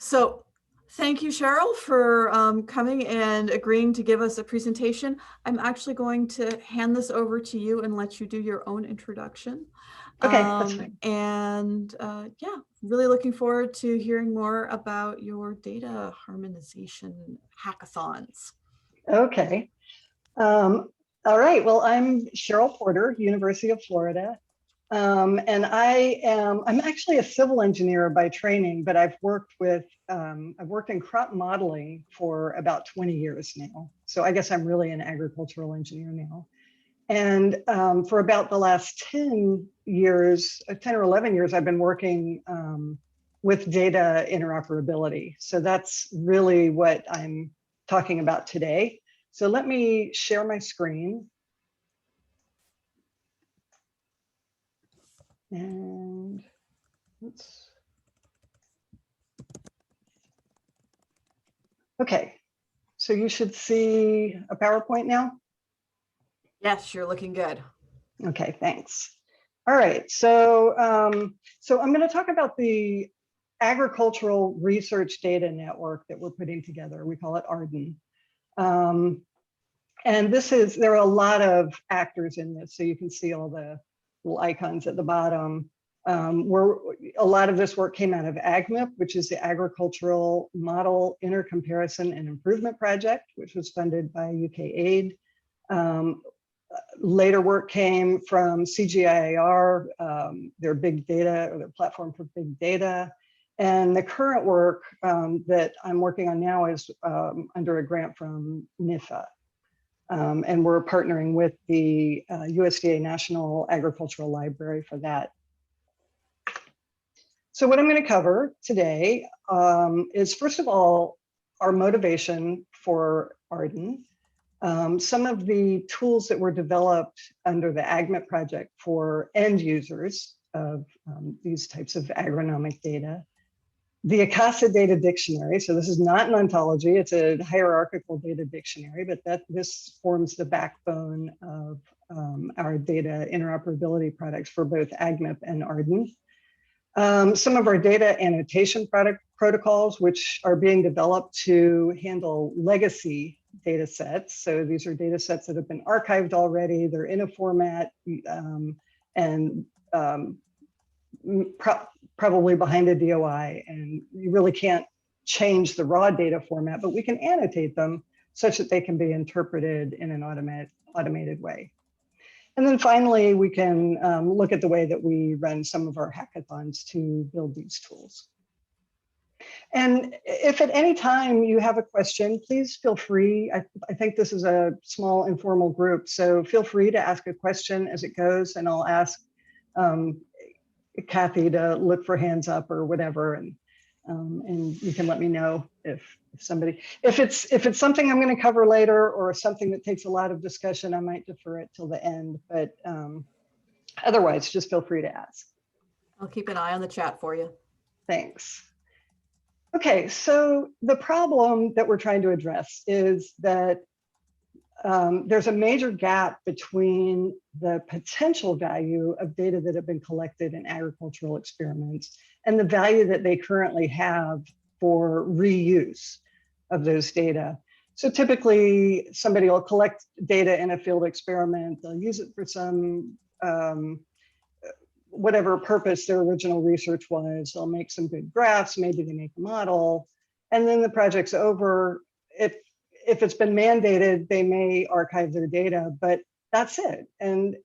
So thank you, Cheryl, for coming and agreeing to give us a presentation. I'm actually going to hand this over to you and let you do your own introduction. Okay, that's fine. Yeah, really looking forward to hearing more about your data harmonization hackathons. Okay. All right. Well, I'm Cheryl Porter, University of Florida. And I'm actually a civil engineer by training, but I've worked in crop modeling for about 20 years now. So I guess I'm really an agricultural engineer now. And for about the last 10 or 11 years, I've been working with data interoperability. So that's really what I'm talking about today. So let me share my screen. And oops. Okay, so you should see a PowerPoint now. Yes, you're looking good. Okay, thanks. All right, so I'm going to talk about the agricultural research data network that we're putting together. We call it ARDN. And there are a lot of actors in this, so you can see all the little icons at the bottom. A lot of this work came out of AgMIP, which is the Agricultural Model Intercomparison and Improvement Project, which was funded by UK Aid. Later work came from CGIAR, their big data, or their platform for big data. And the current work that I'm working on now is under a grant from NIFA. And we're partnering with the USDA National Agricultural Library for that. So what I'm going to cover today is, first of all, our motivation for ARDN, some of the tools that were developed under the AgMIP project for end users of these types of agronomic data, the ICASA data dictionary. So this is not an ontology, it's a hierarchical data dictionary, but this forms the backbone of our data interoperability products for both AgMIP and ARDN. Some of our data annotation protocols, which are being developed to handle legacy data sets. So these are data sets that have been archived already, they're in a format and probably behind a DOI, and you really can't change the raw data format, but we can annotate them such that they can be interpreted in an automated way. And then finally, we can look at the way that we run some of our hackathons to build these tools. And if at any time you have a question, please feel free. I think this is a small informal group, so feel free to ask a question as it goes, and I'll ask Kathy to look for hands up or whatever, and you can let me know if it's something I'm going to cover later or something that takes a lot of discussion. I might defer it till the end, but otherwise, just feel free to ask. I'll keep an eye on the chat for you. Thanks. Okay, so the problem that we're trying to address is that there's a major gap between the potential value of data that have been collected in agricultural experiments and the value that they currently have for reuse of those data. So typically somebody will collect data in a field experiment, they'll use it for some whatever purpose their original research was, they'll make some good graphs, maybe they make a model, and then the project's over. If it's been mandated, they may archive their data, but that's it. And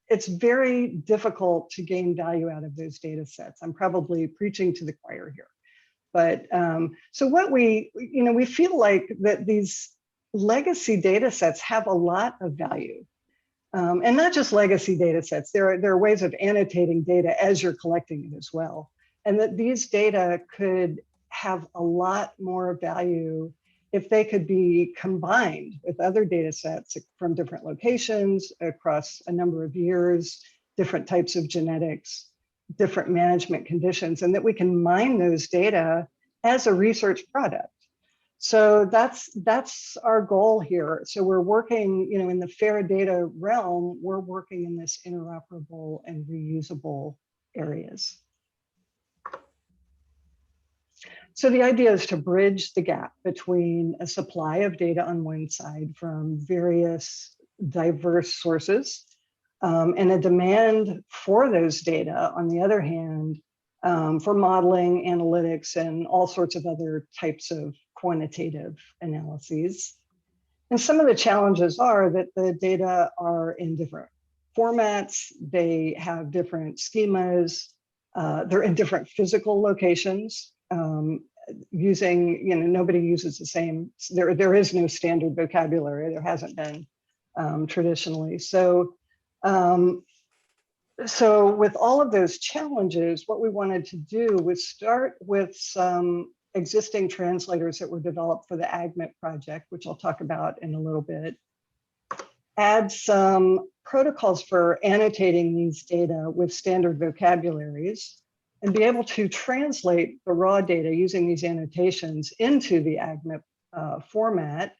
it's very difficult to gain value out of those data sets. I'm probably preaching to the choir here. But so what we feel like that these legacy data sets have a lot of value. And not just legacy data sets, there are ways of annotating data as you're collecting it as well. And that these data could have a lot more value if they could be combined with other data sets from different locations across a number of years, different types of genetics, different management conditions, and that we can mine those data as a research product. So that's our goal here. So we're working, in the fair data realm, we're working in this interoperable and reusable areas. So the idea is to bridge the gap between a supply of data on one side from various diverse sources and a demand for those data on the other hand for modeling, analytics, and all sorts of other types of quantitative analyses. And some of the challenges are that the data are in different formats, they have different schemas, they're in different physical locations. Using, nobody uses the same, there is no standard vocabulary, there hasn't been traditionally. So with all of those challenges, what we wanted to do was start with some existing translators that were developed for the AgMIP project, which I'll talk about in a little bit, add some protocols for annotating these data with standard vocabularies, and be able to translate the raw data using these annotations into the AgMIP format,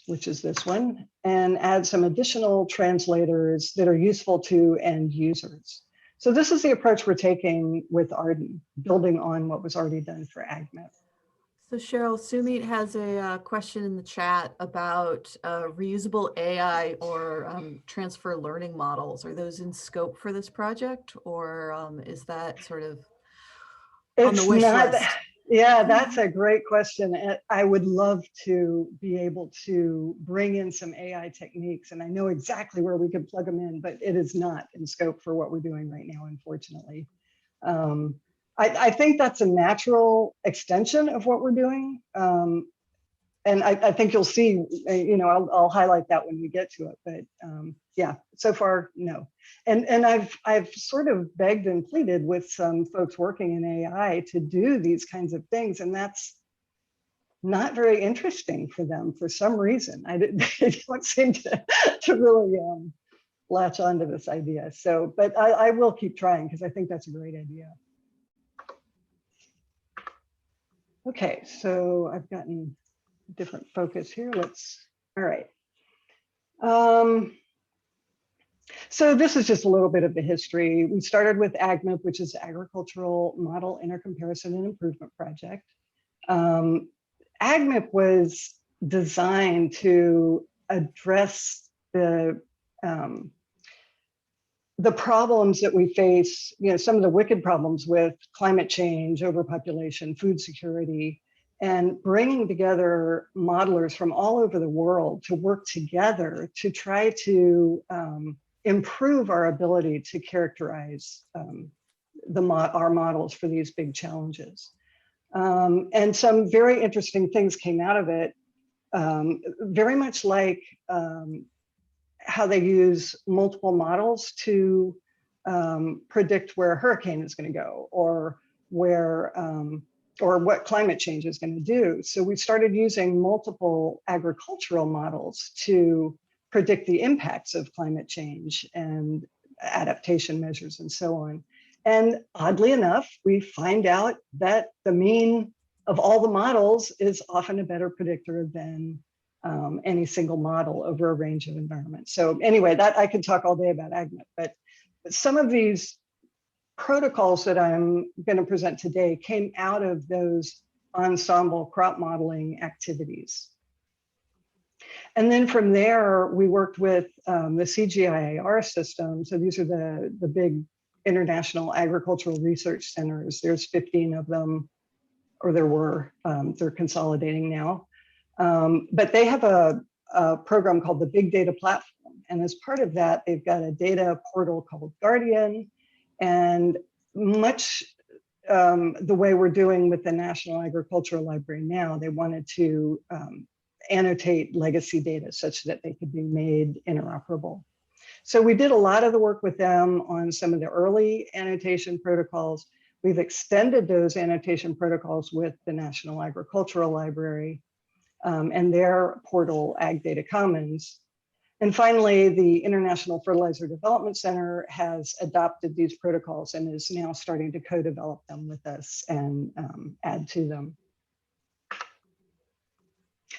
which is this one, and add some additional translators that are useful to end users. So this is the approach we're taking with ARDN, building on what was already done for AgMIP. So Cheryl, Sumit has a question in the chat about reusable AI or transfer learning models. Are those in scope for this project, or is that sort of on the wish list? Yeah, that's a great question. I would love to be able to bring in some AI techniques, and I know exactly where we could plug them in, but it is not in scope for what we're doing right now, unfortunately. I think that's a natural extension of what we're doing. And I think you'll see, I'll highlight that when we get to it, but yeah, so far, no. And I've sort of begged and pleaded with some folks working in AI to do these kinds of things, and that's not very interesting for them for some reason. They don't seem to really latch onto this idea. So, but I will keep trying because I think that's a great idea. Okay, so I've gotten different focus here. All right. So this is just a little bit of the history. We started with AgMIP, which is the Agricultural Model Intercomparison and Improvement Project. AgMIP was designed to address the problems that we face, some of the wicked problems with climate change, overpopulation, food security, and bringing together modelers from all over the world to work together to try to improve our ability to characterize our models for these big challenges. And some very interesting things came out of it, very much like how they use multiple models to predict where a hurricane is going to go, or where or what climate change is going to do. So we started using multiple agricultural models to predict the impacts of climate change and adaptation measures and so on. And oddly enough, we find out that the mean of all the models is often a better predictor than any single model over a range of environments. So anyway, that I could talk all day about AgMIP, but some of these protocols that I'm going to present today came out of those ensemble crop modeling activities. And then from there, we worked with the CGIAR system. So these are the big international agricultural research centers. There's 15 of them, or there were, they're consolidating now. But they have a program called the Big Data Platform. And as part of that, they've got a data portal called GARDIAN. And much the way we're doing with the National Agricultural Library now, they wanted to annotate legacy data such that they could be made interoperable. So we did a lot of the work with them on some of the early annotation protocols. We've extended those annotation protocols with the National Agricultural Library and their portal, Ag Data Commons. And finally, the International Fertilizer Development Center has adopted these protocols and is now starting to co-develop them with us and add to them.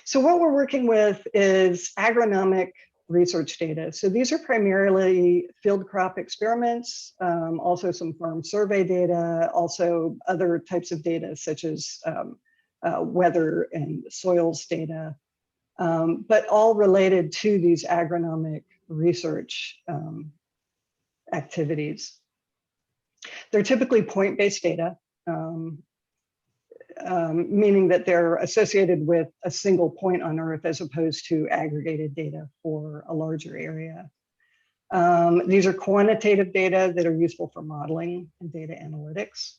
So what we're working with is agronomic research data. So these are primarily field crop experiments, also some farm survey data, also other types of data such as weather and soils data, but all related to these agronomic research activities. They're typically point-based data, meaning that they're associated with a single point on Earth as opposed to aggregated data for a larger area. These are quantitative data that are useful for modeling and data analytics.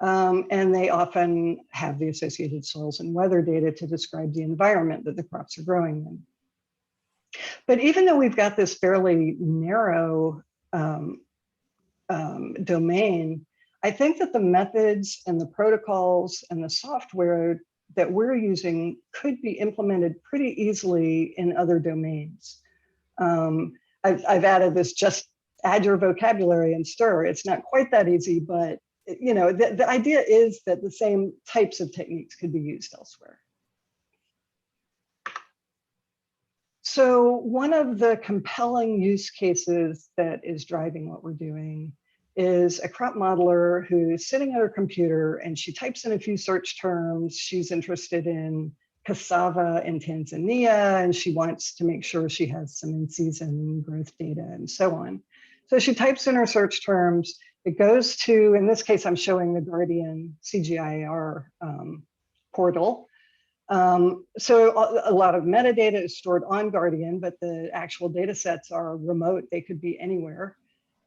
And they often have the associated soils and weather data to describe the environment that the crops are growing in. But even though we've got this fairly narrow domain, I think that the methods and the protocols and the software that we're using could be implemented pretty easily in other domains. I've added this, just add your vocabulary and stir. It's not quite that easy, but you know, the idea is that the same types of techniques could be used elsewhere. So one of the compelling use cases that is driving what we're doing is a crop modeler who's sitting at her computer and she types in a few search terms. She's interested in cassava in Tanzania, and she wants to make sure she has some in-season growth data and so on. So she types in her search terms. It goes to, in this case, I'm showing the GARDIAN CGIAR portal. So a lot of metadata is stored on GARDIAN, but the actual data sets are remote. They could be anywhere.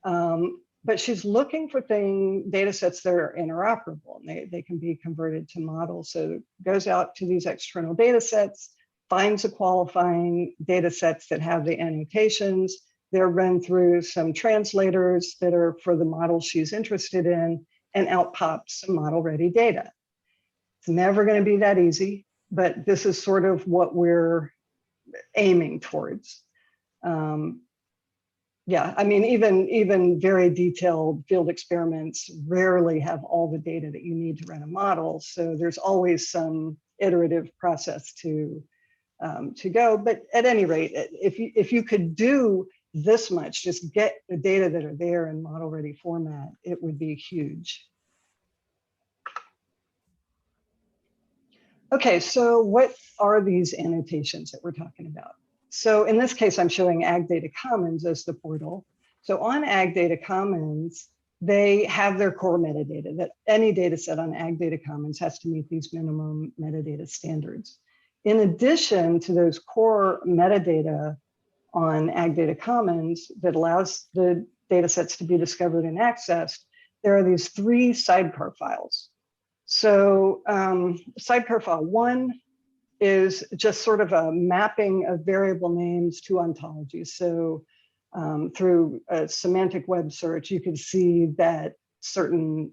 But she's looking for data sets that are interoperable, and they can be converted to models. So goes out to these external data sets, finds the qualifying data sets that have the annotations. They're run through some translators that are for the model she's interested in, and out pops some model-ready data. It's never going to be that easy, but this is sort of what we're aiming towards. Yeah, I mean, even very detailed field experiments rarely have all the data that you need to run a model. So there's always some iterative process to go. But at any rate, if you could do this much, just get the data that are there in model-ready format, it would be huge. Okay, so what are these annotations that we're talking about? So in this case, I'm showing Ag Data Commons as the portal. So on Ag Data Commons, they have their core metadata that any data set on Ag Data Commons has to meet these minimum metadata standards. In addition to those core metadata on Ag Data Commons that allows the data sets to be discovered and accessed, there are these 3 sidecar files. So sidecar file 1 is just sort of a mapping of variable names to ontologies. So through a semantic web search, you can see that certain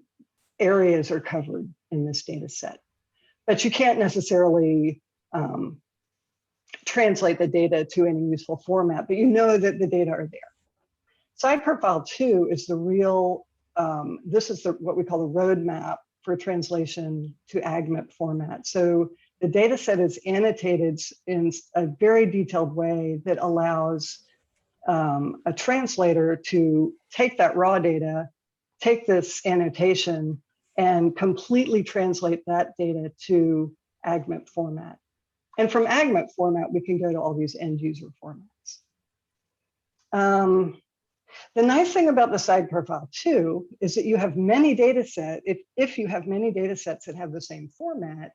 areas are covered in this data set. But you can't necessarily translate the data to any useful format, but you know that the data are there. Sidecar file 2 is the real, this is what we call the roadmap for translation to AgMIP format. So the data set is annotated in a very detailed way that allows a translator to take that raw data, take this annotation, and completely translate that data to AgMIP format. And from AgMIP format, we can go to all these end user formats. The nice thing about the sidecar file too is that you have many data sets. If you have many data sets that have the same format,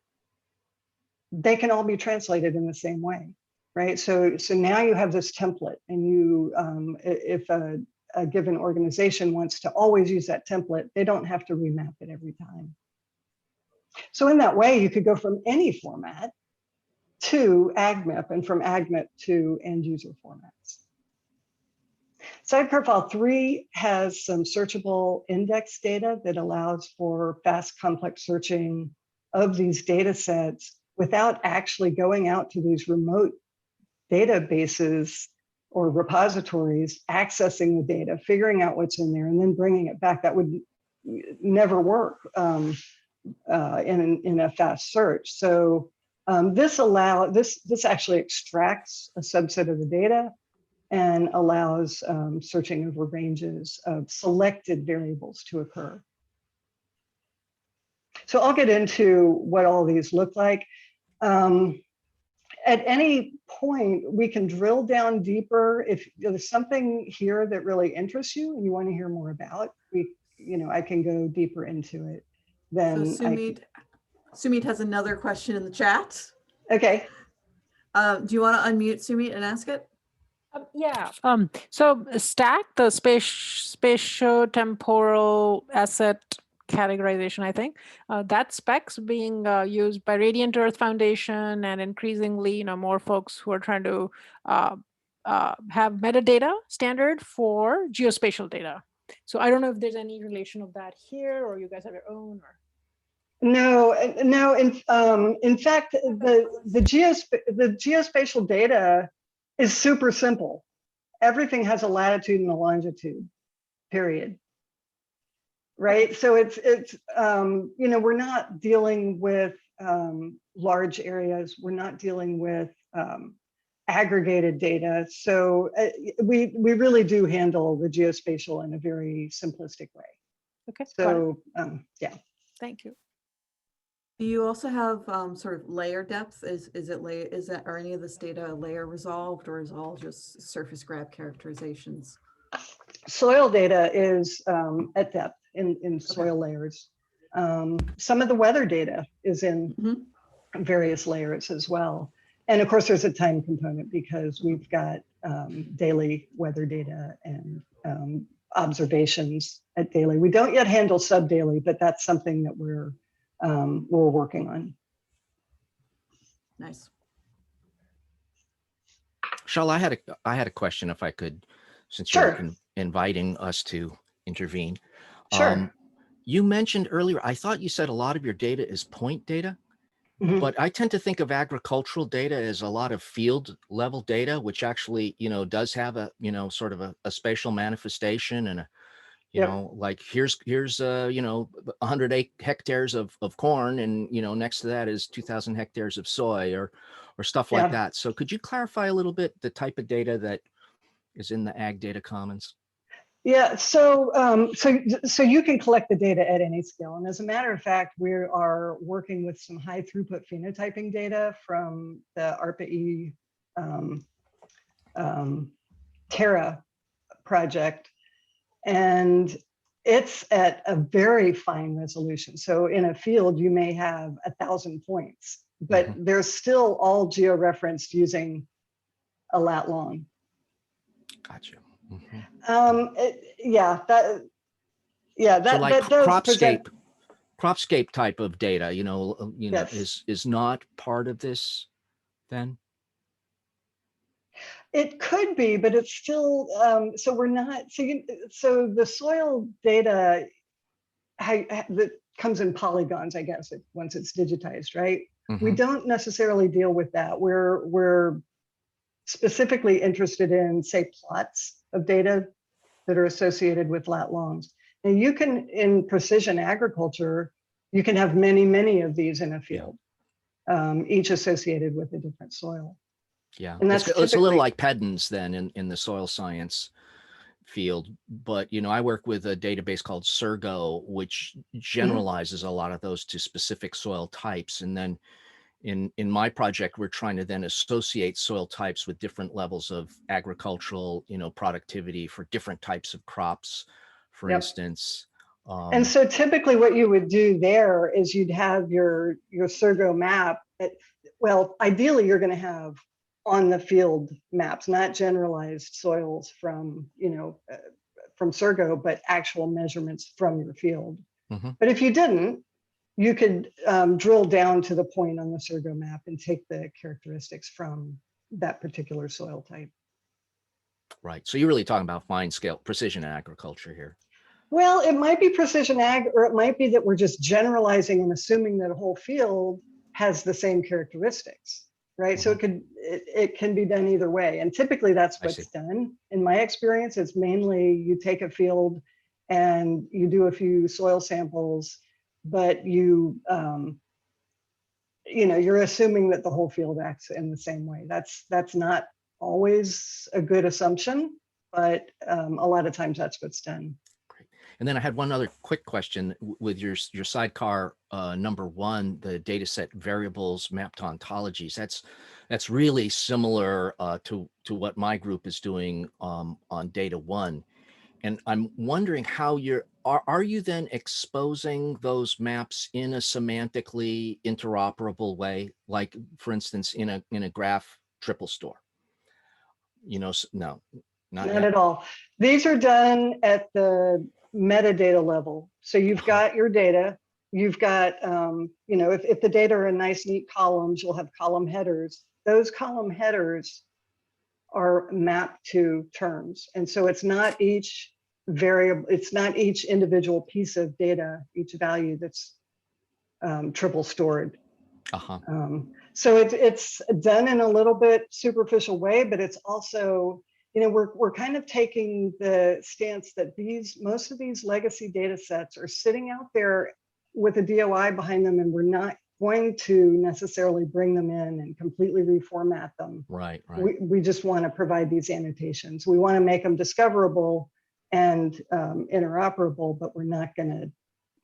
they can all be translated in the same way, right? So now you have this template, and you, if a given organization wants to always use that template, they don't have to remap it every time. So in that way, you could go from any format to AgMIP, and from AgMIP to end user formats. Sidecar file 3 has some searchable index data that allows for fast, complex searching of these data sets without actually going out to these remote databases or repositories, accessing the data, figuring out what's in there, and then bringing it back. That would never work in a fast search. So this actually extracts a subset of the data, and allows searching over ranges of selected variables to occur. So I'll get into what all these look like. At any point, we can drill down deeper. If there's something here that really interests you and you want to hear more about, I can go deeper into it. Then so Sumit has another question in the chat. Okay. Do you want to unmute Sumit and ask it? Yeah. So stack the spatio-temporal asset categorization, I think, that spec's being used by Radiant Earth Foundation and increasingly, more folks who are trying to have metadata standard for geospatial data. So I don't know if there's any relation of that here, or you guys have your own. Or... No. In fact, the geospatial data is super simple. Everything has a latitude and a longitude, period. Right. So it's we're not dealing with large areas. We're not dealing with aggregated data. So we really do handle the geospatial in a very simplistic way. Okay. So yeah. Thank you. Do you also have sort of layer depth? Are any of this data layer resolved, or is all just surface grab characterizations? Soil data is at depth in soil layers. Some of the weather data is in various layers as well. And of course, there's a time component because we've got daily weather data and observations at daily. We don't yet handle sub-daily, but that's something that we're working on. Nice. Cheryl, I had a question, if I could, since Sure. you're inviting us to intervene. Sure. You mentioned earlier, I thought you said a lot of your data is point data, but I tend to think of agricultural data as a lot of field level data, which actually, does have a, sort of a spatial manifestation and a, like here's 100 hectares of corn, and next to that is 2,000 hectares of soy or stuff like that. So could you clarify a little bit the type of data that is in the Ag Data Commons? Yeah, so you can collect the data at any scale, and as a matter of fact, we are working with some high throughput phenotyping data from the ARPA-E Terra project. And it's at a very fine resolution. So in a field, you may have 1,000 points, but they're still all geo-referenced using a lat long. Gotcha. So like cropscape type of data, Yes. is not part of this then? It could be, but it's still, so we're not, so the soil data that comes in polygons, I guess, once it's digitized, right? We don't necessarily deal with that. We're specifically interested in, say, plots of data that are associated with lat longs. And you can, in precision agriculture, you can have many, many of these in a field, each associated with a different soil. Yeah, and that's it's a little like pedants then in the soil science field, but I work with a database called Sergo, which generalizes a lot of those to specific soil types. And then in my project, we're trying to then associate soil types with different levels of agricultural, productivity for different types of crops, for instance. And so typically what you would do there is you'd have your Sergo map. Well, ideally you're going to have on the field maps, not generalized soils from Sergo, but actual measurements from your field. But if you didn't, you could drill down to the point on the Sergo map and take the characteristics from that particular soil type. Right. So you're really talking about fine scale precision agriculture here. Well, it might be precision ag, or it might be that we're just generalizing and assuming that a whole field has the same characteristics, right? So it can be done either way. And typically that's what's done. In my experience, it's mainly you take a field and you do a few soil samples, but you're assuming that the whole field acts in the same way. That's not always a good assumption, but a lot of times that's what's done. And then I had one other quick question with your sidecar number 1, the data set variables mapped to ontologies. That's really similar to what my group is doing on data 1. And I'm wondering how are you then exposing those maps in a semantically interoperable way, like for instance in a graph triple store? You know, no, not at all. These are done at the metadata level. So you've got your data, you've got, you know, if the data are in nice, neat columns, you'll have column headers. Those column headers are mapped to terms. And so it's not each variable, it's not each individual piece of data, each value that's triple stored. So it's done in a little bit superficial way, but it's also, you know, we're kind of taking the stance that most of these legacy data sets are sitting out there with a DOI behind them, and we're not going to necessarily bring them in and completely reformat them. Right. We just want to provide these annotations. We want to make them discoverable and interoperable, but we're not going to,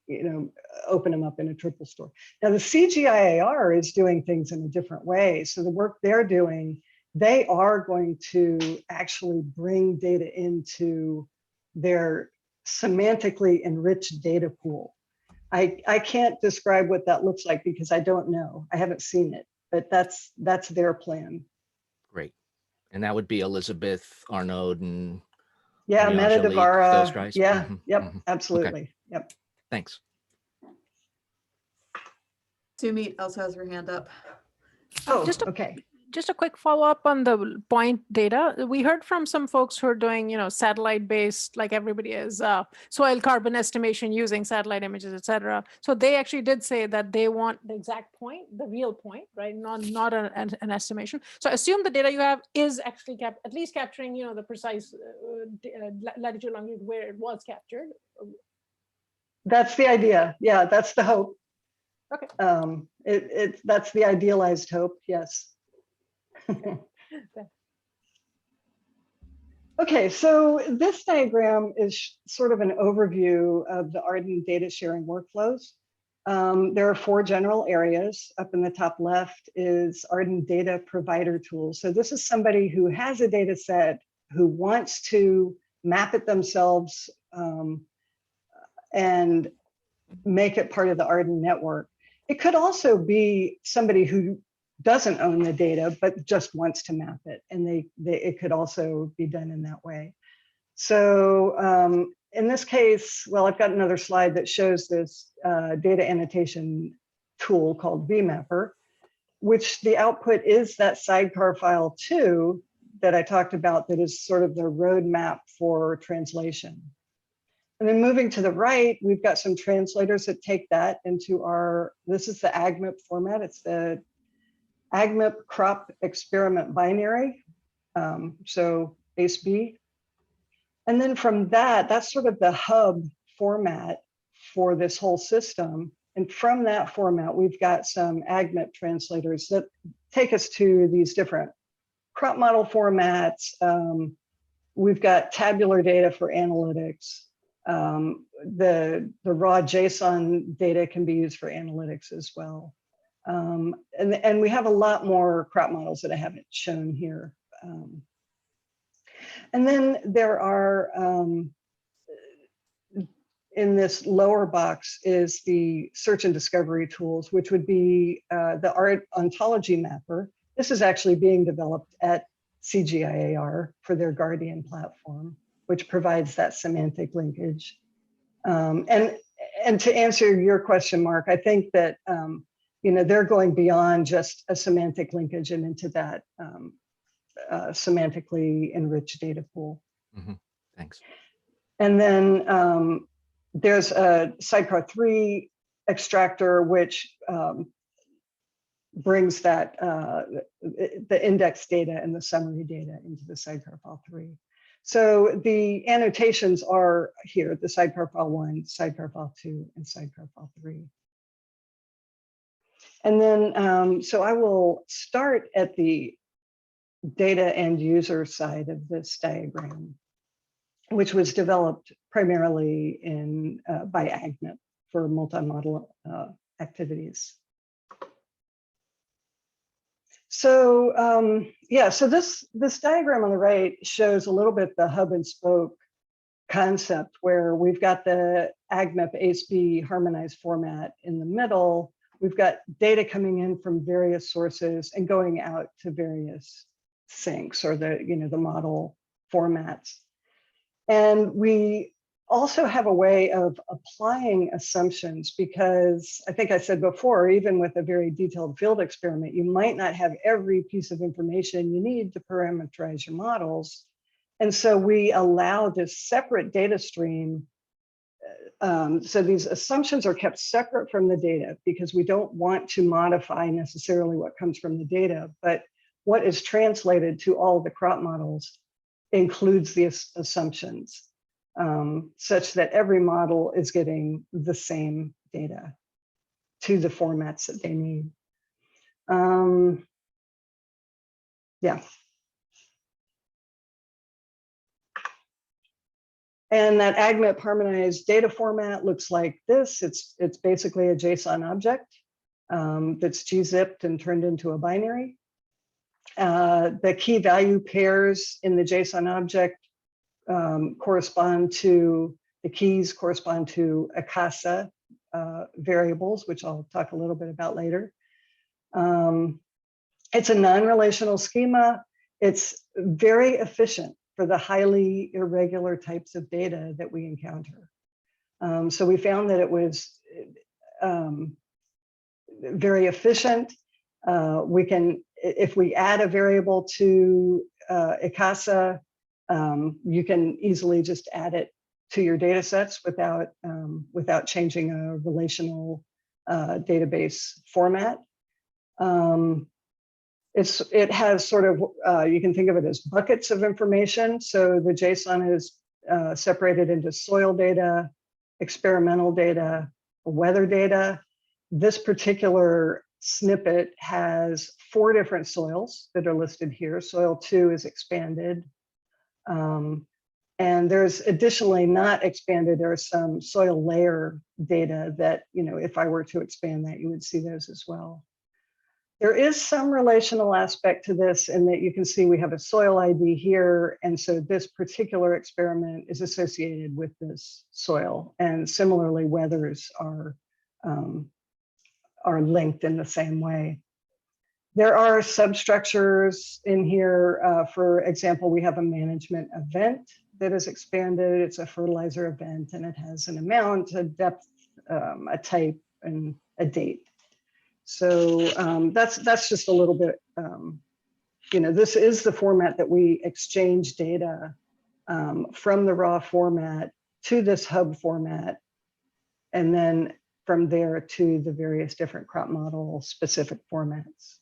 you know, open them up in a triple store. Now the CGIAR is doing things in a different way. So the work they're doing, they are going to actually bring data into their semantically enriched data pool. I can't describe what that looks like because I don't know. I haven't seen it, but that's their plan. Great. And that would be Elizabeth, Arnaud, and yeah, Meta, those guys. Yeah, yep, absolutely. Okay. Yep. Thanks. Sumit also has her hand up. Oh, okay. Just a quick follow-up on the point data. We heard from some folks who are doing, you know, satellite-based, like everybody is, soil carbon estimation using satellite images, et cetera. So they actually did say that they want the exact point, the real point, right? Not an estimation. So assume the data you have is actually at least capturing, you know, the precise latitude, longitude where it was captured. That's the idea. Yeah, that's the hope. Okay. That's the idealized hope. Yes. Okay, so this diagram is sort of an overview of the ARDN data sharing workflows. There are 4 general areas. Up in the top left is ARDN data provider tools. So this is somebody who has a data set who wants to map it themselves and make it part of the ARDN network. It could also be somebody who doesn't own the data, but just wants to map it. And it could also be done in that way. So in this case, well, I've got another slide that shows this data annotation tool called VMapper, which the output is that sidecar file 2 that I talked about that is sort of the roadmap for translation. And then moving to the right, we've got some translators that take that into this is the AgMIP format. It's the AgMIP crop experiment binary, so base B. And then from that's sort of the hub format for this whole system. And from that format, we've got some AgMIP translators that take us to these different crop model formats. We've got tabular data for analytics. The raw JSON data can be used for analytics as well. And we have a lot more crop models that I haven't shown here. And then there are, in this lower box is the search and discovery tools, which would be the ontology mapper. This is actually being developed at CGIAR for their GARDIAN platform, which provides that semantic linkage. And to answer your question, Mark, I think that you know, they're going beyond just a semantic linkage and into that semantically enriched data pool. Thanks. And then there's a sidecar 3 extractor, which brings that the index data and the summary data into the sidecar file 3. So the annotations are here, the sidecar file 1, sidecar file 2, and sidecar file 3. And then, so I will start at the data end user side of this diagram, which was developed primarily by AgMIP for multi-model activities. So yeah, so this diagram on the right shows a little bit the hub and spoke concept, where we've got the AgMIP ACE-B harmonized format in the middle. We've got data coming in from various sources and going out to various sinks, or the model formats. And we also have a way of applying assumptions, because I think I said before, even with a very detailed field experiment, you might not have every piece of information you need to parameterize your models. And so we allow this separate data stream. So these assumptions are kept separate from the data, because we don't want to modify necessarily what comes from the data, but what is translated to all the crop models includes the assumptions, such that every model is getting the same data to the formats that they need. Yeah. And that AgMIP harmonized data format looks like this. It's basically a JSON object that's gzipped and turned into a binary. The key value pairs in the JSON object correspond to, the keys correspond to ICASA variables, which I'll talk a little bit about later. It's a non-relational schema. It's very efficient for the highly irregular types of data that we encounter. So we found that it was very efficient. We can, if we add a variable to ICASA, you can easily just add it to your data sets without changing a relational database format. It has sort of, you can think of it as buckets of information. So the JSON is separated into soil data, experimental data, weather data. This particular snippet has 4 different soils that are listed here. Soil 2 is expanded. And there's additionally not expanded, there's some soil layer data that, if I were to expand that, you would see those as well. There is some relational aspect to this, in that you can see we have a soil ID here. And so this particular experiment is associated with this soil. And similarly, weathers are linked in the same way. There are substructures in here. For example, we have a management event that is expanded. It's a fertilizer event, and it has an amount, a depth, a type, and a date. So that's just a little bit, this is the format that we exchange data from the raw format to this hub format, and then from there to the various different crop model specific formats.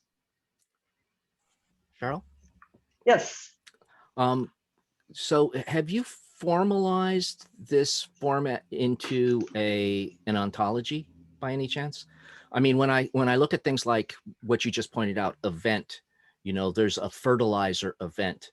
Cheryl? Yes. So have you formalized this format into an ontology by any chance? I mean, when I look at things like what you just pointed out, event, there's a fertilizer event.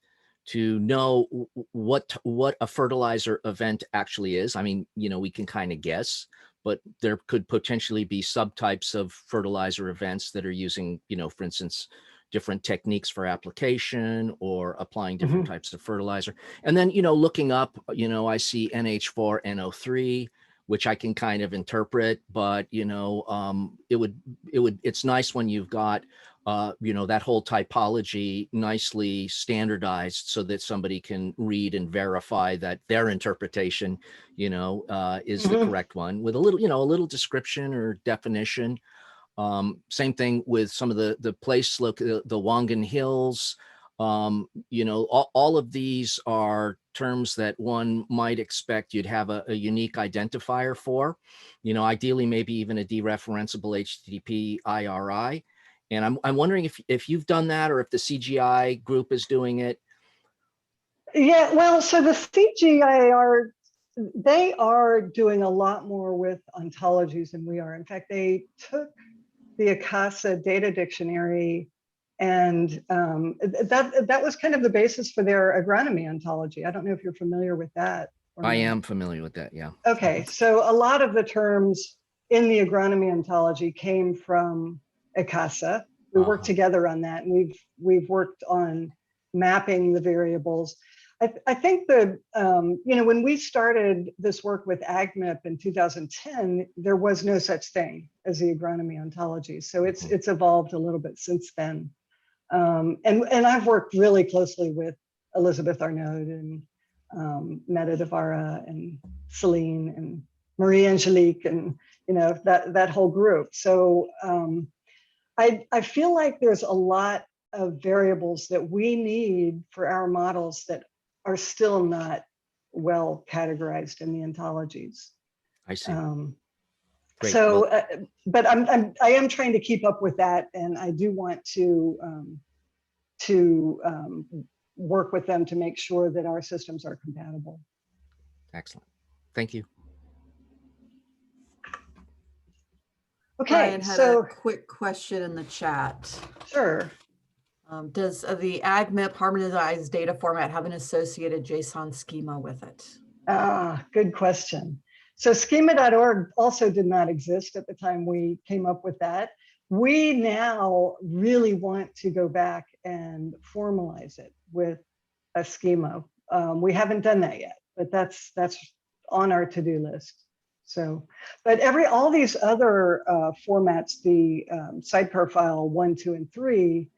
To know what a fertilizer event actually is, I mean, we can kind of guess, but there could potentially be subtypes of fertilizer events that are using, for instance, different techniques for application or applying different types of fertilizer. And then, looking up, I see NH4NO3, which I can kind of interpret, but, it's nice when you've got, that whole typology nicely standardized so that somebody can read and verify that their interpretation, is the correct one, with a little description or definition. Same thing with some of the place, look, the Wangan Hills, all of these are terms that one might expect you'd have a unique identifier for, ideally maybe even a dereferenceable HTTP IRI. And I'm wondering if you've done that, or if the CGI group is doing it. Yeah, well, so the CGIAR, they are doing a lot more with ontologies than we are. In fact, they took the ICASA data dictionary And that was kind of the basis for their agronomy ontology. I don't know if you're familiar with that. I am familiar with that, yeah. Okay, so a lot of the terms in the agronomy ontology came from ICASA. We worked together on that, and we've worked on mapping the variables. I think that, you know, when we started this work with AgMIP in 2010, there was no such thing as the agronomy ontology. So it's evolved a little bit since then. And I've worked really closely with Elizabeth Arnaud and Meta Devara and Celine and Marie-Angelique and, you know, that whole group. So I feel like there's a lot of variables that we need for our models that are still not well categorized in the ontologies. I see. Great. So, Well, but I am trying to keep up with that, and I do want to work with them to make sure that our systems are compatible. excellent. Thank you. Okay, Brian had so a quick question in the chat. sure. Does the AgMIP harmonized data format have an associated JSON schema with it? Good question. So schema.org also did not exist at the time we came up with that. We now really want to go back and formalize it with a schema. We haven't done that yet, but that's on our to-do list. So, but all these other formats, the site profile 1, 2, and 3,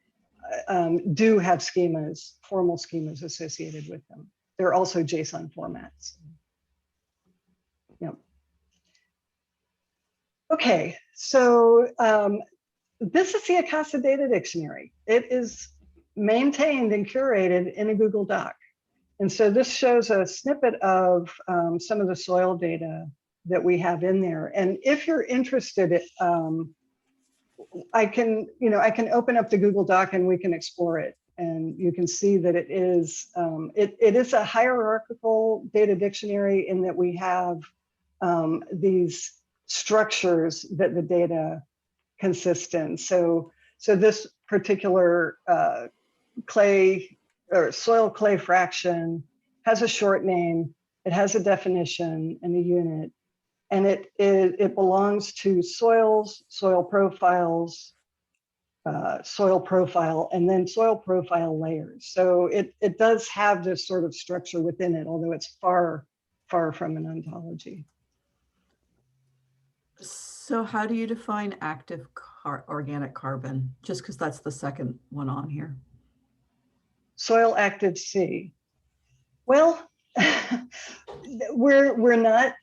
do have schemas, formal schemas associated with them. They're also JSON formats. Yep. Okay, so this is the ICASA data dictionary. It is maintained and curated in a Google Doc. And so this shows a snippet of some of the soil data that we have in there. And if you're interested, I can open up the Google Doc and we can explore it. And you can see that it is a hierarchical data dictionary in that we have these structures that the data consist in. So this particular clay or soil clay fraction has a short name, it has a definition and a unit, and it belongs to soils, soil profiles, soil profile, and then soil profile layers. So it does have this sort of structure within it, although it's far from an ontology. So how do you define active organic carbon? Just because that's the second one on here. Soil active C. Well, we're not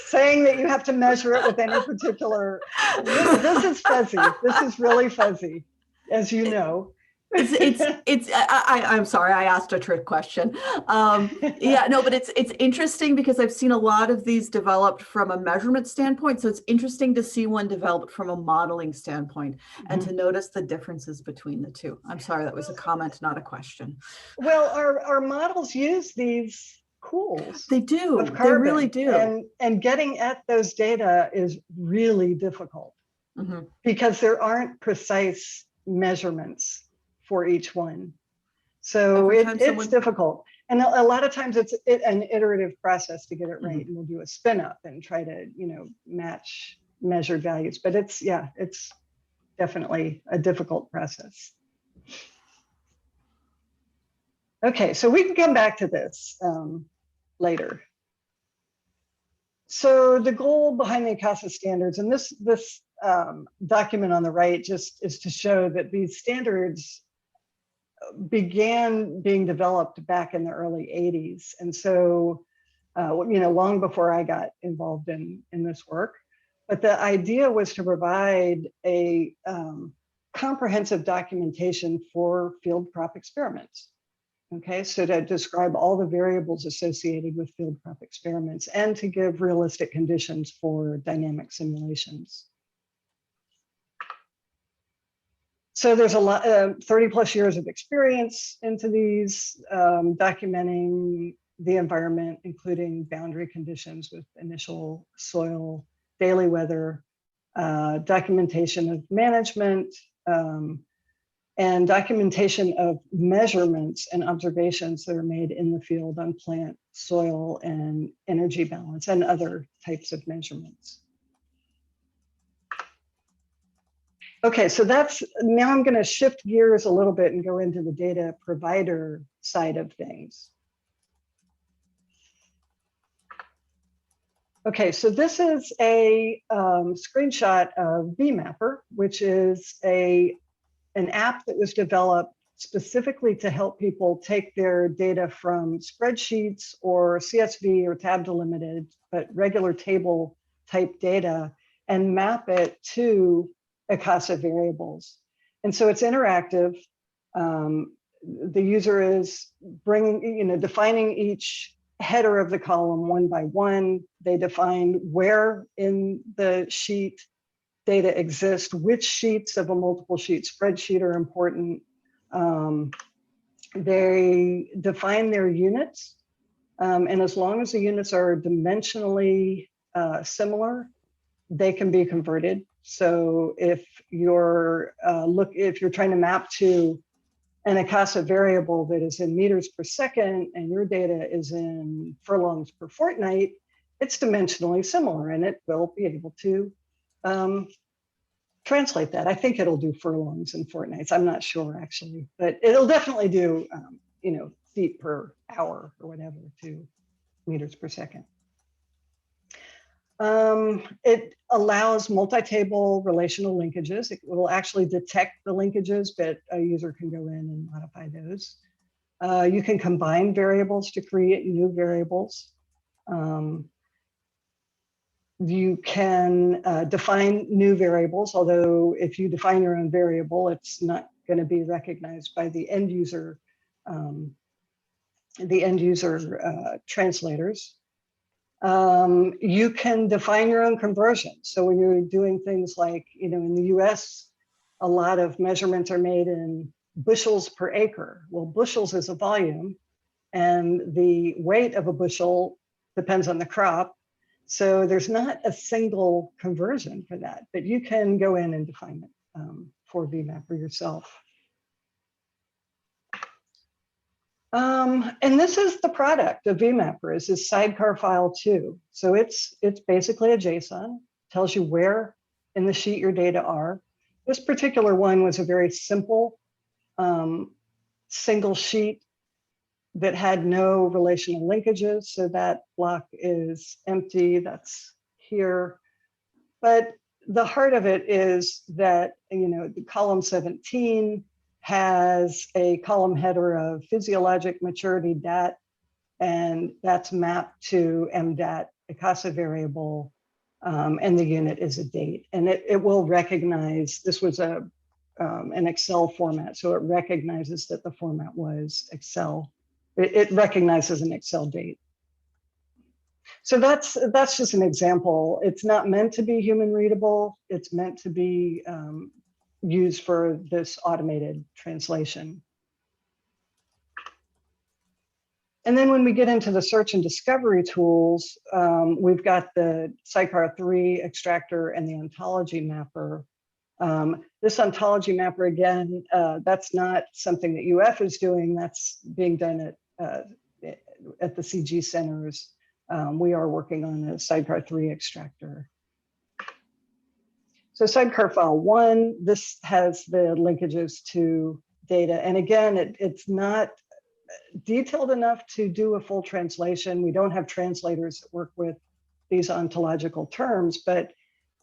saying that you have to measure it with any particular. This is fuzzy. This is really fuzzy, as you know. I'm sorry, I asked a trick question. Yeah, no, but it's interesting because I've seen a lot of these developed from a measurement standpoint. So it's interesting to see one developed from a modeling standpoint and to notice the differences between the two. I'm sorry, that was a comment, not a question. Well, our models use these pools. They do. Of carbon, they really do. And getting at those data is really difficult because there aren't precise measurements for each one. So it's difficult. And a lot of times it's an iterative process to get it right. And we'll do a spin up and try to, match measured values. But it's definitely a difficult process. Okay, so we can come back to this later. So the goal behind the ICASA standards, and this document on the right just is to show that these standards began being developed back in the early 80s. And so, long before I got involved in this work, but the idea was to provide a comprehensive documentation for field crop experiments. Okay, so to describe all the variables associated with field crop experiments and to give realistic conditions for dynamic simulations. So there's a lot, 30 plus years of experience into these, documenting the environment, including boundary conditions with initial soil, daily weather, documentation of management, and documentation of measurements and observations that are made in the field on plant, soil, and energy balance, and other types of measurements. Okay, so now I'm going to shift gears a little bit and go into the data provider side of things. Okay, so this is a screenshot of VMapper, which is an app that was developed specifically to help people take their data from spreadsheets or CSV or tab delimited, but regular table type data, and map it to ICASA variables. And so it's interactive. The user is defining each header of the column one by one. They define where in the sheet data exists, which sheets of a multiple sheet spreadsheet are important. They define their units. And as long as the units are dimensionally similar, they can be converted. So if you're trying to map to an ICASA variable that is in meters per second and your data is in furlongs per fortnight, it's dimensionally similar and it will be able to translate that. I think it'll do furlongs and fortnights. I'm not sure actually, but it'll definitely do feet per hour or whatever to meters per second. It allows multi-table relational linkages. It will actually detect the linkages, but a user can go in and modify those. You can combine variables to create new variables. You can define new variables, although if you define your own variable, it's not going to be recognized by the end user translators. You can define your own conversions. So when you're doing things like, in the US, a lot of measurements are made in bushels per acre. Well, bushels is a volume and the weight of a bushel depends on the crop. So there's not a single conversion for that, but you can go in and define it for VMapper yourself. And this is the product of VMapper, is this sidecar file 2. So it's basically a JSON, tells you where in the sheet your data are. This particular one was a very simple single sheet that had no relational linkages. So that block is empty, that's here. But the heart of it is that, the column 17 has a column header of physiologic maturity DAT, and that's mapped to MDAT, ICASA variable, and the unit is a date. And it will recognize, this was an Excel format, so it recognizes that the format was Excel. It recognizes an Excel date. So that's just an example. It's not meant to be human readable. It's meant to be used for this automated translation. And then when we get into the search and discovery tools, we've got the sidecar 3 extractor and the ontology mapper. This ontology mapper, again, that's not something that UF is doing. That's being done at the CG centers. We are working on a sidecar 3 extractor. So sidecar file 1, this has the linkages to data. And again, it's not detailed enough to do a full translation. We don't have translators that work with these ontological terms, but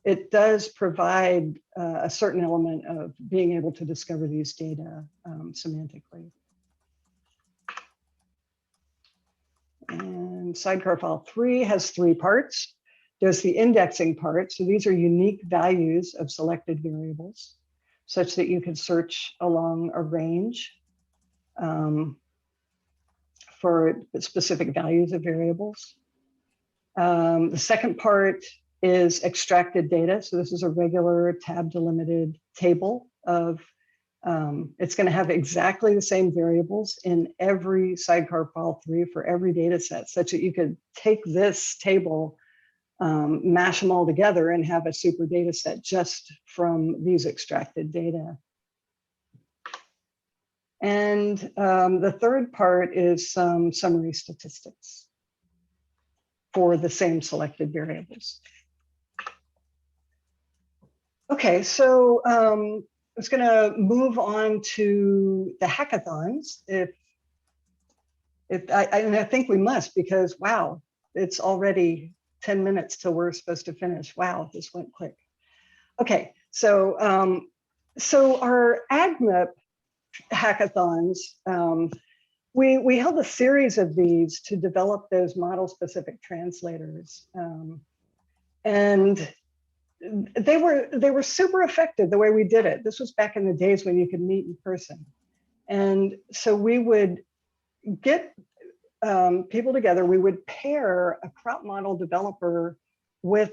it does provide a certain element of being able to discover these data semantically. And sidecar file 3 has 3 parts. There's the indexing part. So these are unique values of selected variables such that you can search along a range for specific values of variables. The second part is extracted data. So this is a regular tab delimited table of, it's going to have exactly the same variables in every sidecar file 3 for every data set, such that you could take this table, mash them all together and have a super data set just from these extracted data. And the third part is some summary statistics for the same selected variables. Okay, so I was going to move on to the hackathons. And I think we must, because wow, it's already 10 minutes till we're supposed to finish. Wow, this went quick. Okay, so our AgMIP hackathons, we held a series of these to develop those model-specific translators, and they were super effective the way we did it. This was back in the days when you could meet in person, and so we would get people together. We would pair a crop model developer with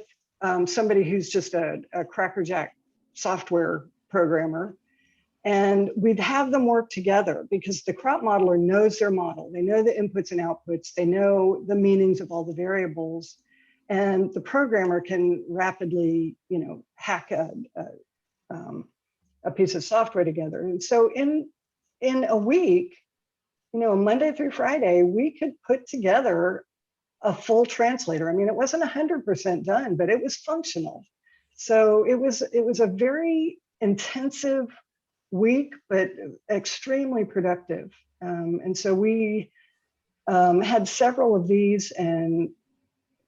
somebody who's just a crackerjack software programmer, and we'd have them work together because the crop modeler knows their model. They know the inputs and outputs. They know the meanings of all the variables, and the programmer can rapidly, hack a piece of software together. And so in a week, Monday through Friday, we could put together a full translator. I mean, it wasn't 100% done, but it was functional. So it was a very intensive week, but extremely productive. And so we had several of these and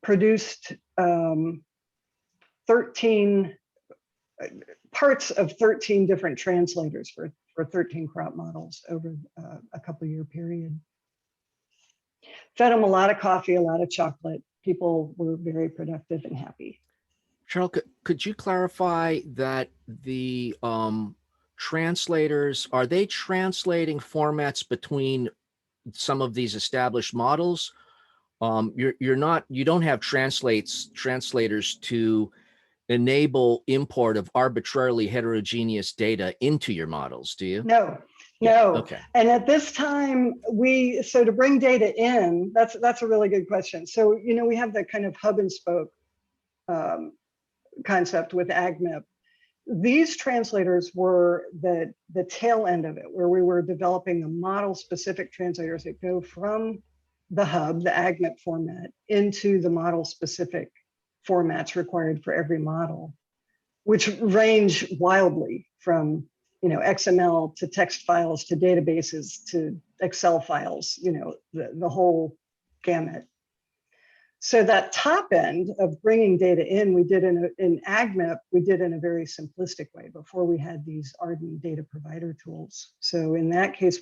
produced 13 parts of 13 different translators for 13 crop models over a couple-year period. Fed them a lot of coffee, a lot of chocolate. People were very productive and happy. Cheryl, could you clarify that the translators, are they translating formats between some of these established models? You don't have translators to enable import of arbitrarily heterogeneous data into your models, do you? No. Okay. And at this time, so to bring data in, that's a really good question. So, we have that kind of hub and spoke concept with AgMIP. These translators were the tail end of it, where we were developing the model-specific translators that go from the hub, the AgMIP format, into the model-specific formats required for every model, which range wildly from XML to text files to databases to Excel files, the whole gamut. So that top end of bringing data in, we did in AgMIP, we did in a very simplistic way before we had these ARDN data provider tools. So in that case,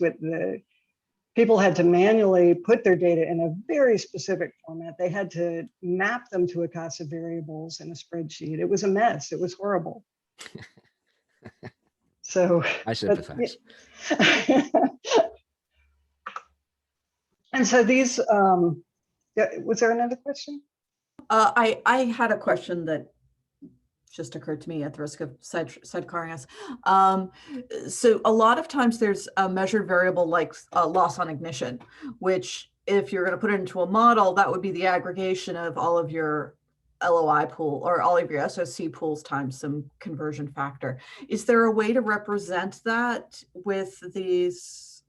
people had to manually put their data in a very specific format. They had to map them to ICASA variables in a spreadsheet. It was a mess. It was horrible. So I sympathize. And so these, was there another question? I had a question that just occurred to me at the risk of sidecarring us. So a lot of times there's a measured variable like loss on ignition, which if you're going to put it into a model, that would be the aggregation of all of your LOI pool or all of your SOC pools times some conversion factor. Is there a way to represent that with this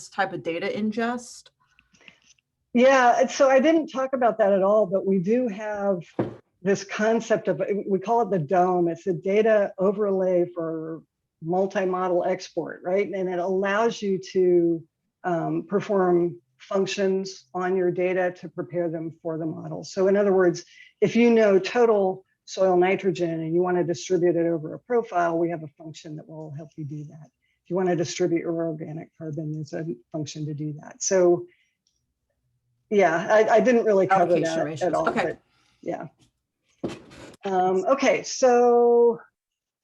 type of data ingest? Yeah, so I didn't talk about that at all, but we do have this concept of, we call it the DOME. It's a data overlay for multi-model export, right? And it allows you to perform functions on your data to prepare them for the model. So in other words, if you know total soil nitrogen and you want to distribute it over a profile, we have a function that will help you do that. If you want to distribute your organic carbon, there's a function to do that. So yeah, I didn't really cover that at all, okay. But yeah. Okay, so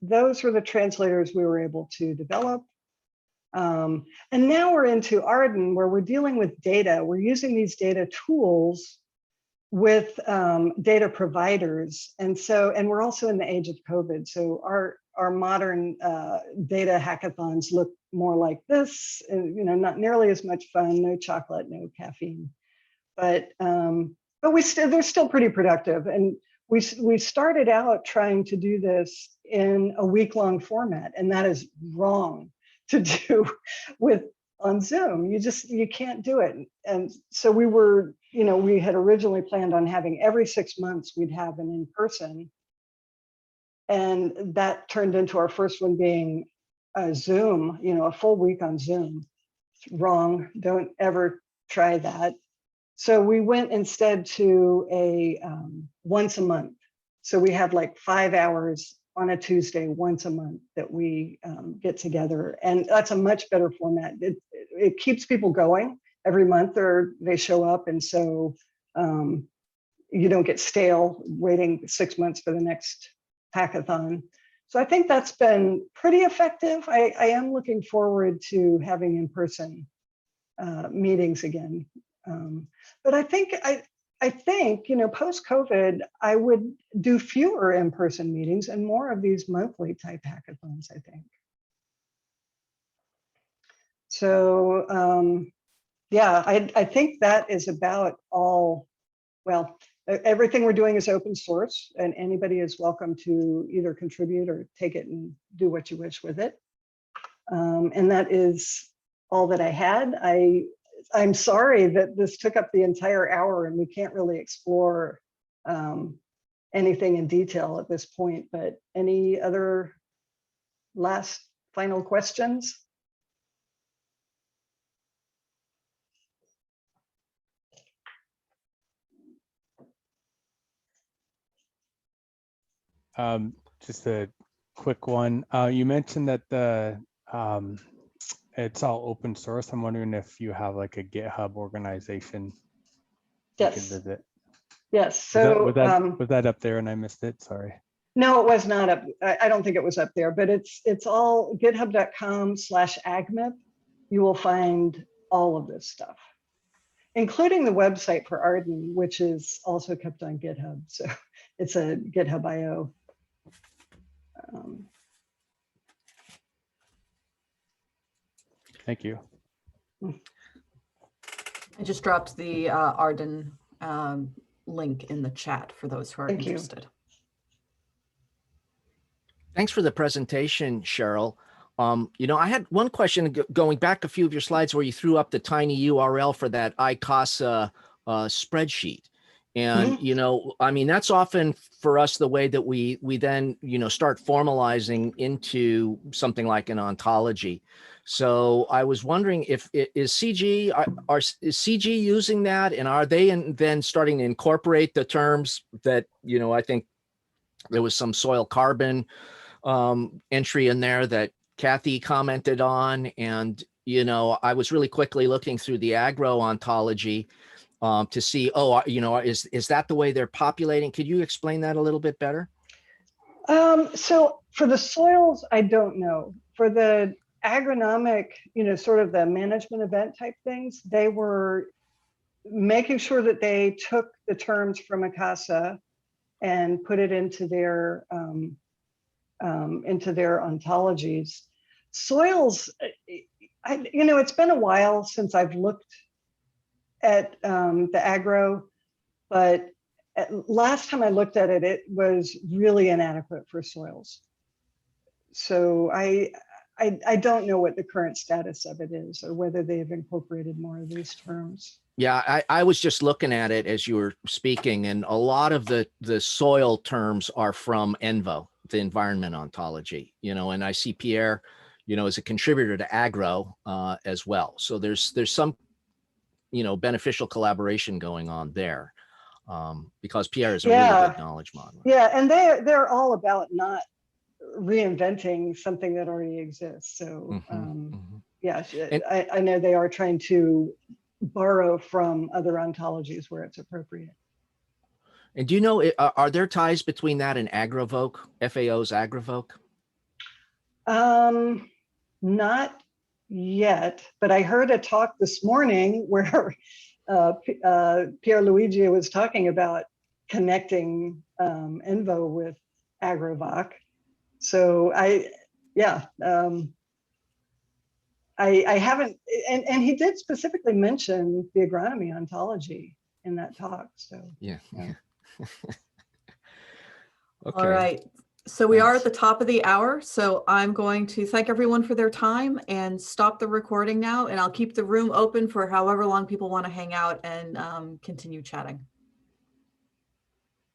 those were the translators we were able to develop. And now we're into ARDN, where we're dealing with data. We're using these data tools with data providers. And we're also in the age of COVID. So our modern data hackathons look more like this, and not nearly as much fun, no chocolate, no caffeine. But they're still pretty productive. And we started out trying to do this in a week-long format, and that is wrong to do with on Zoom. You can't do it. And so we were, we had originally planned on having every 6 months we'd have an in-person. And that turned into our first one being a Zoom, a full week on Zoom. Wrong, don't ever try that. So we went instead to a once a month. So we have like 5 hours on a Tuesday once a month that we get together, and that's a much better format. It keeps people going every month, or they show up, and so you don't get stale waiting 6 months for the next hackathon. So I think that's been pretty effective. I am looking forward to having in-person meetings again. But I think, post-COVID, I would do fewer in-person meetings and more of these monthly type hackathons, I think. So yeah, I think that is about all. Well, everything we're doing is open source, and anybody is welcome to either contribute or take it and do what you wish with it. And that is all that I had. I'm sorry that this took up the entire hour and we can't really explore anything in detail at this point, but any other last final questions? Just a quick one. You mentioned that it's all open source. I'm wondering if you have like a GitHub organization you can Yes. visit. Yes. So was that up there and I missed it? Sorry. No, it was not up. I don't think it was up there, but it's all github.com/AgMIP. You will find all of this stuff, including the website for ARDN, which is also kept on GitHub. So it's a GitHub IO. Thank you. I just dropped the ARDN link in the chat for those who are interested. Thanks for the presentation, Cheryl. I had one question going back a few of your slides where you threw up the tiny URL for that ICASA spreadsheet. And, I mean, that's often for us the way that we then, start formalizing into something like an ontology. So I was wondering if is CG using that, and are they then starting to incorporate the terms that, I think there was some soil carbon entry in there that Kathy commented on. And, I was really quickly looking through the agro ontology to see, is that the way they're populating? Could you explain that a little bit better? So for the soils, I don't know. For the agronomic, sort of the management event type things, they were making sure that they took the terms from ICASA and put it into their ontologies. Soils, it's been a while since I've looked at the agro, but last time I looked at it, it was really inadequate for soils. So I don't know what the current status of it is, or whether they have incorporated more of these terms. Yeah, I was just looking at it as you were speaking, and a lot of the soil terms are from ENVO, the environment ontology, and I see Pierre, as a contributor to agro as well. So there's some, beneficial collaboration going on there because Pierre is a really good knowledge modeler. Yeah, and they're all about not reinventing something that already exists. So yeah, I know they are trying to borrow from other ontologies where it's appropriate. And do you know, are there ties between that and AgriVoc, FAO's AgriVoc? Not yet, but I heard a talk this morning where Pierluigi was talking about connecting ENVO with AgriVoc. So I haven't, and he did specifically mention the agronomy ontology in that talk. So yeah. Okay. All right. So we are Thanks. at the top of the hour, so I'm going to thank everyone for their time and stop the recording now, and I'll keep the room open for however long people want to hang out and continue chatting.